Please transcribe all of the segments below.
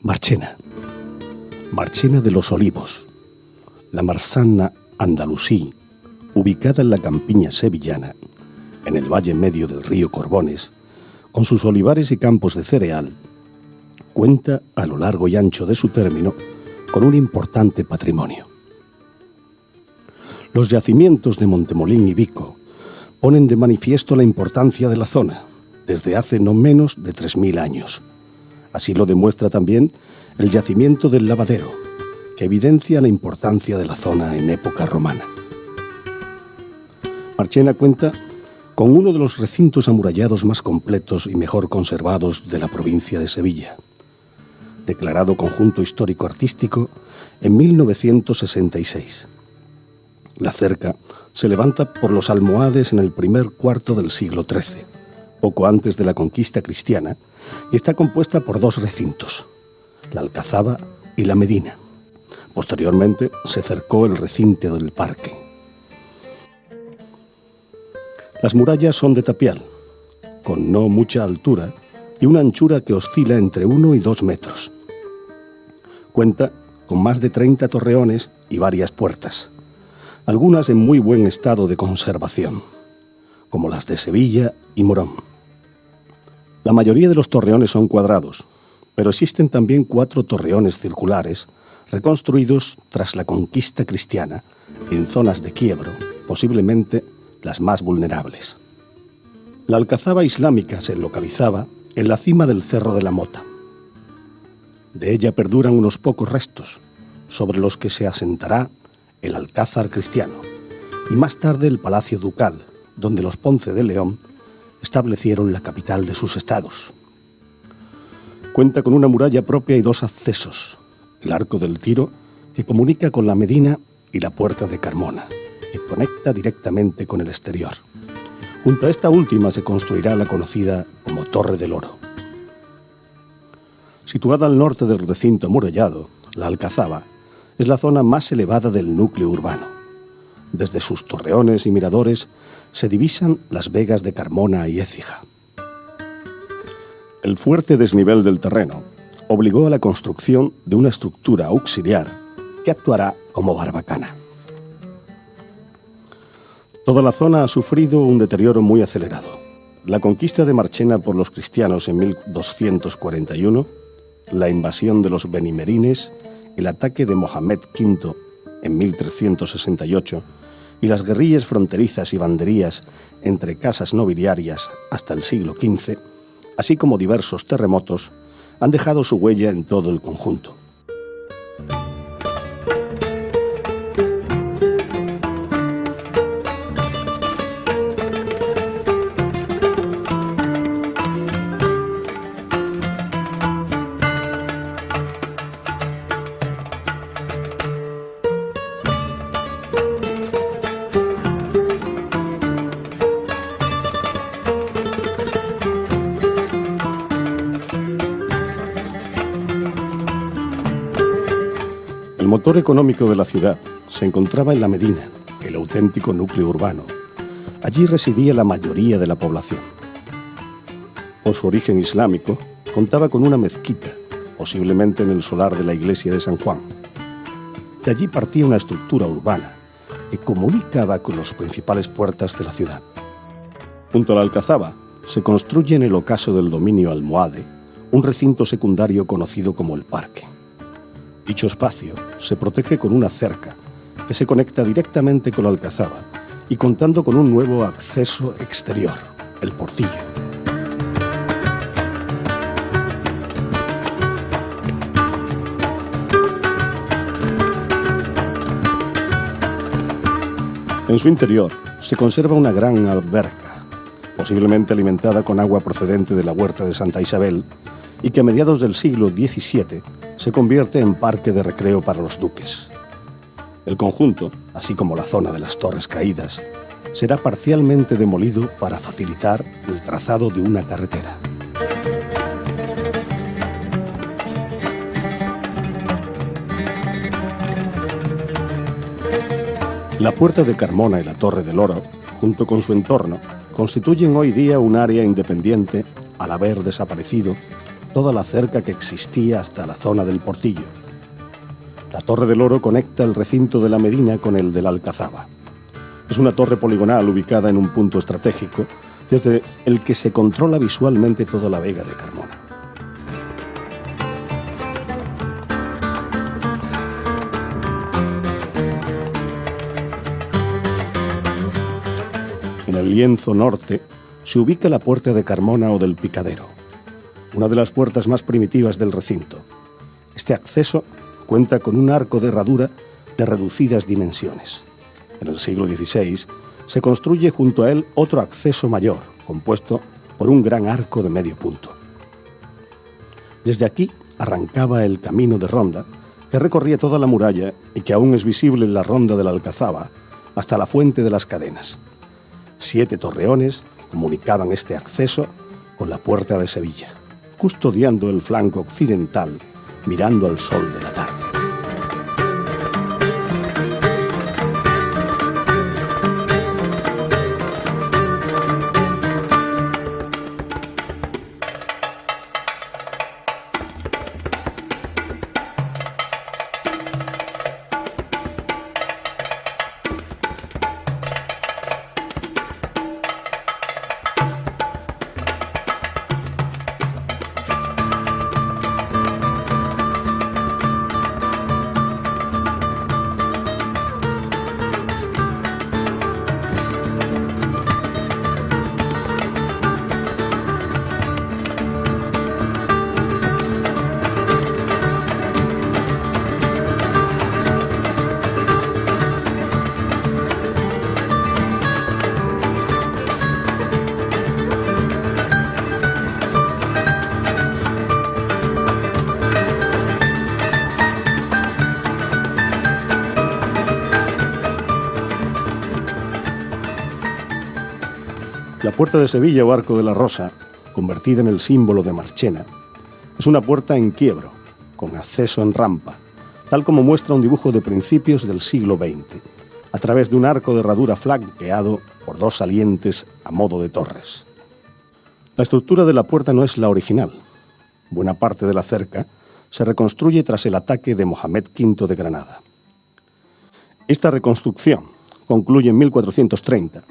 Marchena. Marchena de los Olivos, la Marzana andalusí, ubicada en la campiña sevillana, en el valle medio del río Corbones, con sus olivares y campos de cereal, cuenta a lo largo y ancho de su término con un importante patrimonio. Los yacimientos de Montemolín y Vico ponen de manifiesto la importancia de la zona desde hace no menos de 3000 años. Así lo demuestra también el yacimiento del Lavadero, que evidencia la importancia de la zona en época romana. Marchena cuenta con uno de los recintos amurallados más completos y mejor conservados de la provincia de Sevilla, declarado conjunto histórico-artístico en 1966. La cerca se levanta por los almohades en el primer cuarto del siglo XIII, poco antes de la conquista cristiana, y está compuesta por dos recintos, la Alcazaba y la Medina. Posteriormente se cercó el recinto del parque. Las murallas son de tapial, con no mucha altura y una anchura que oscila entre 1 y 2 metros. Cuenta con más de 30 torreones y varias puertas, algunas en muy buen estado de conservación, como las de Sevilla y Morón. La mayoría de los torreones son cuadrados, pero existen también 4 torreones circulares reconstruidos tras la conquista cristiana en zonas de quiebro, posiblemente las más vulnerables. La Alcazaba islámica se localizaba en la cima del Cerro de la Mota. De ella perduran unos pocos restos, sobre los que se asentará el Alcázar cristiano, y más tarde el Palacio Ducal, donde los Ponce de León establecieron la capital de sus estados. Cuenta con una muralla propia y 2 accesos, el Arco del Tiro, que comunica con la Medina, y la Puerta de Carmona, que conecta directamente con el exterior. Junto a esta última se construirá la conocida como Torre del Oro. Situada al norte del recinto amurallado, la Alcazaba es la zona más elevada del núcleo urbano. Desde sus torreones y miradores se divisan las vegas de Carmona y Écija. El fuerte desnivel del terreno obligó a la construcción de una estructura auxiliar que actuará como barbacana. Toda la zona ha sufrido un deterioro muy acelerado. La conquista de Marchena por los cristianos en 1241, la invasión de los benimerines, el ataque de Mohamed V en 1368 y las guerrillas fronterizas y banderías entre casas nobiliarias hasta el siglo XV, así como diversos terremotos, han dejado su huella en todo el conjunto. El motor económico de la ciudad se encontraba en la Medina, el auténtico núcleo urbano. Allí residía la mayoría de la población. Por su origen islámico, contaba con una mezquita, posiblemente en el solar de la iglesia de San Juan. De allí partía una estructura urbana que comunicaba con las principales puertas de la ciudad. Junto a la Alcazaba se construye en el ocaso del dominio almohade un recinto secundario conocido como el Parque. Dicho espacio se protege con una cerca que se conecta directamente con la Alcazaba y contando con un nuevo acceso exterior, el Portillo. En su interior se conserva una gran alberca, posiblemente alimentada con agua procedente de la huerta de Santa Isabel, y que a mediados del siglo XVII se convierte en parque de recreo para los duques. El conjunto, así como la zona de las Torres Caídas, será parcialmente demolido para facilitar el trazado de una carretera. La Puerta de Carmona y la Torre del Oro, junto con su entorno, constituyen hoy día un área independiente al haber desaparecido toda la cerca que existía hasta la zona del Portillo. La Torre del Oro conecta el recinto de la Medina con el de la Alcazaba. Es una torre poligonal ubicada en un punto estratégico desde el que se controla visualmente toda la vega de Carmona. En el lienzo norte se ubica la Puerta de Carmona o del Picadero, una de las puertas más primitivas del recinto. Este acceso cuenta con un arco de herradura de reducidas dimensiones. En el siglo XVI se construye junto a él otro acceso mayor, compuesto por un gran arco de medio punto. Desde aquí arrancaba el camino de ronda que recorría toda la muralla y que aún es visible en la ronda de la Alcazaba hasta la Fuente de las Cadenas. 7 torreones comunicaban este acceso con la Puerta de Sevilla, custodiando el flanco occidental, mirando al sol de la tarde. La Puerta de Sevilla o Arco de la Rosa, convertida en el símbolo de Marchena, es una puerta en quiebro, con acceso en rampa, tal como muestra un dibujo de principios del siglo XX, a través de un arco de herradura flanqueado por 2 salientes a modo de torres. La estructura de la puerta no es la original. Buena parte de la cerca se reconstruye tras el ataque de Mohamed V de Granada. Esta reconstrucción concluye en 1430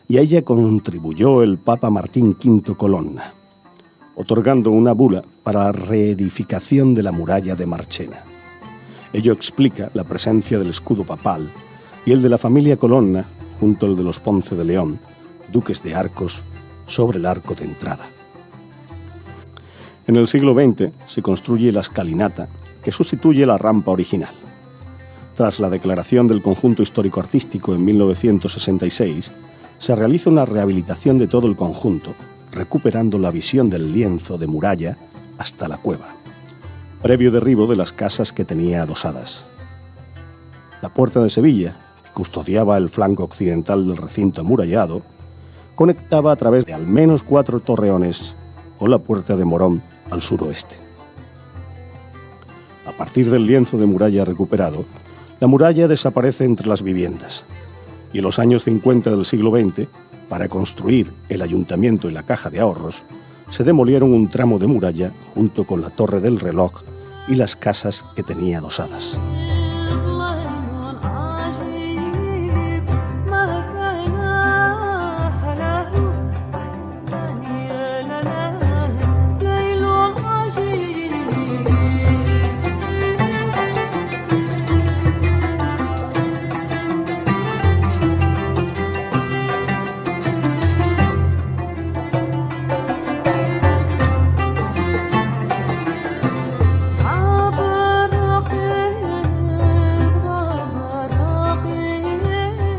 y a ella contribuyó el Papa Martín V Colonna, otorgando una bula para la reedificación de la muralla de Marchena. Ello explica la presencia del escudo papal y el de la familia Colonna junto al de los Ponce de León, duques de Arcos, sobre el arco de entrada. En el siglo XX se construye la escalinata que sustituye la rampa original. Tras la declaración del conjunto histórico-artístico en 1966, se realiza una rehabilitación de todo el conjunto, recuperando la visión del lienzo de muralla hasta la cueva, previo derribo de las casas que tenía adosadas. La Puerta de Sevilla, que custodiaba el flanco occidental del recinto amurallado, conectaba a través de al menos 4 torreones con la Puerta de Morón al suroeste. A partir del lienzo de muralla recuperado, la muralla desaparece entre las viviendas, y en los años 50 del siglo XX, para construir el ayuntamiento y la caja de ahorros, se demolieron un tramo de muralla junto con la Torre del Reloj y las casas que tenía adosadas.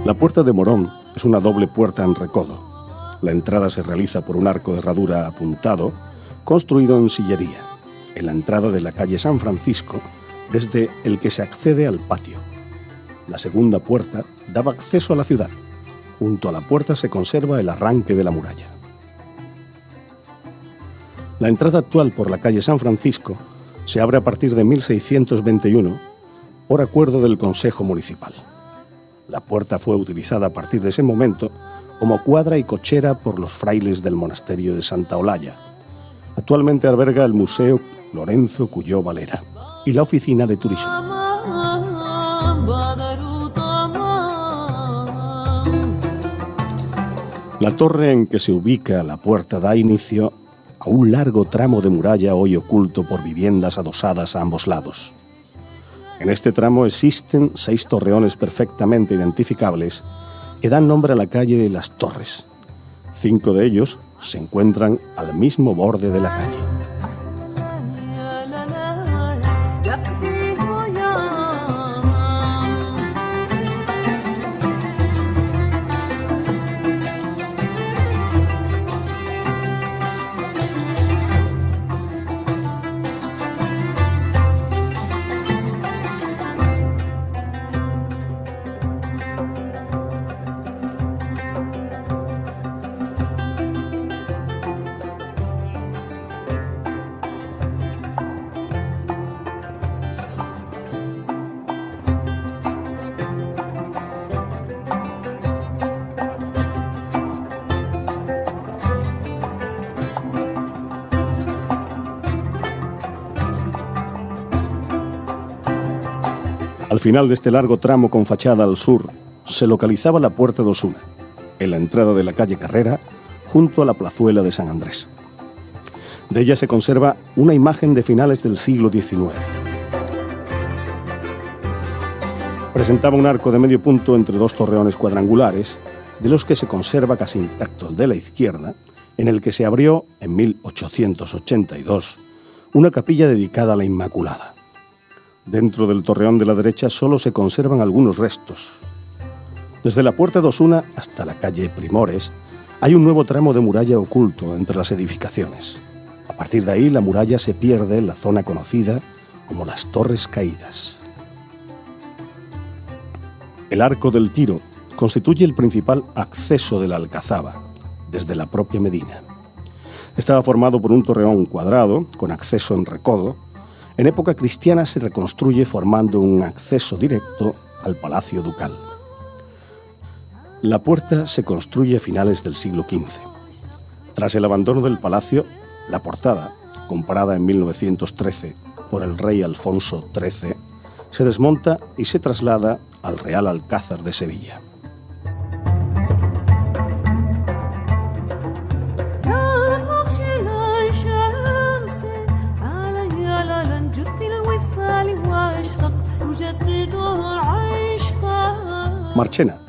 La Puerta de Morón es una doble puerta en recodo. La entrada se realiza por un arco de herradura apuntado, construido en sillería, en la entrada de la calle San Francisco, desde el que se accede al patio. La segunda puerta daba acceso a la ciudad. Junto a la puerta se conserva el arranque de la muralla. La entrada actual por la calle San Francisco se abre a partir de 1621 por acuerdo del Consejo Municipal. La puerta fue utilizada a partir de ese momento como cuadra y cochera por los frailes del monasterio de Santa Olalla, Actualmente alberga el Museo Lorenzo Cuyó Valera y la Oficina de Turismo. La torre en que se ubica la puerta da inicio a un largo tramo de muralla hoy oculto por viviendas adosadas a ambos lados. En este tramo existen 6 torreones perfectamente identificables que dan nombre a la calle de Las Torres. 5 de ellos se encuentran al mismo borde de la calle. Al final de este largo tramo con fachada al sur, se localizaba la Puerta d'Osuna, en la entrada de la calle Carrera, junto a la plazuela de San Andrés. De ella se conserva una imagen de finales del siglo XIX. Presentaba un arco de medio punto entre 2 torreones cuadrangulares, de los que se conserva casi intacto el de la izquierda, en el que se abrió, en 1882, una capilla dedicada a la Inmaculada. Dentro del torreón de la derecha solo se conservan algunos restos. Desde la Puerta d'Osuna hasta la calle Primores hay un nuevo tramo de muralla oculto entre las edificaciones. A partir de ahí la muralla se pierde en la zona conocida como las Torres Caídas. El Arco del Tiro constituye el principal acceso de la Alcazaba, desde la propia Medina. Estaba formado por un torreón cuadrado con acceso en recodo. En época cristiana se reconstruye formando un acceso directo al Palacio Ducal. La puerta se construye a finales del siglo XV. Tras el abandono del palacio, la portada, comprada en 1913 por el rey Alfonso XIII, se desmonta y se traslada al Real Alcázar de Sevilla. Marchena,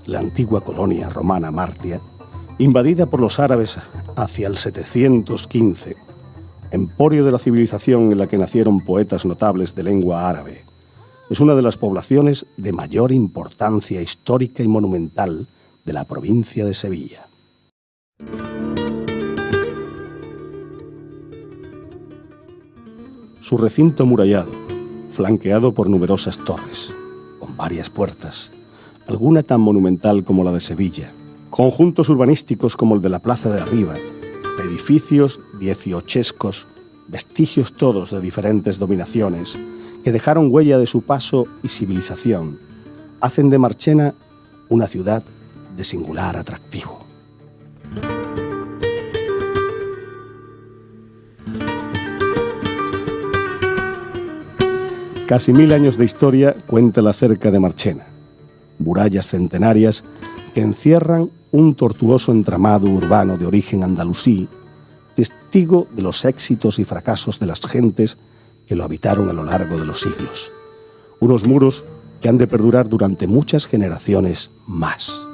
la antigua colonia romana Martia, invadida por los árabes hacia el 715, emporio de la civilización en la que nacieron poetas notables de lengua árabe, es una de las poblaciones de mayor importancia histórica y monumental de la provincia de Sevilla. Su recinto amurallado, flanqueado por numerosas torres, con varias puertas, alguna tan monumental como la de Sevilla, conjuntos urbanísticos como el de la Plaza de Arriba, edificios dieciochescos, vestigios todos de diferentes dominaciones, que dejaron huella de su paso y civilización, hacen de Marchena una ciudad de singular atractivo. Casi 1000 años de historia cuenta la cerca de Marchena, murallas centenarias que encierran un tortuoso entramado urbano de origen andalusí, testigo de los éxitos y fracasos de las gentes que lo habitaron a lo largo de los siglos. Unos muros que han de perdurar durante muchas generaciones más.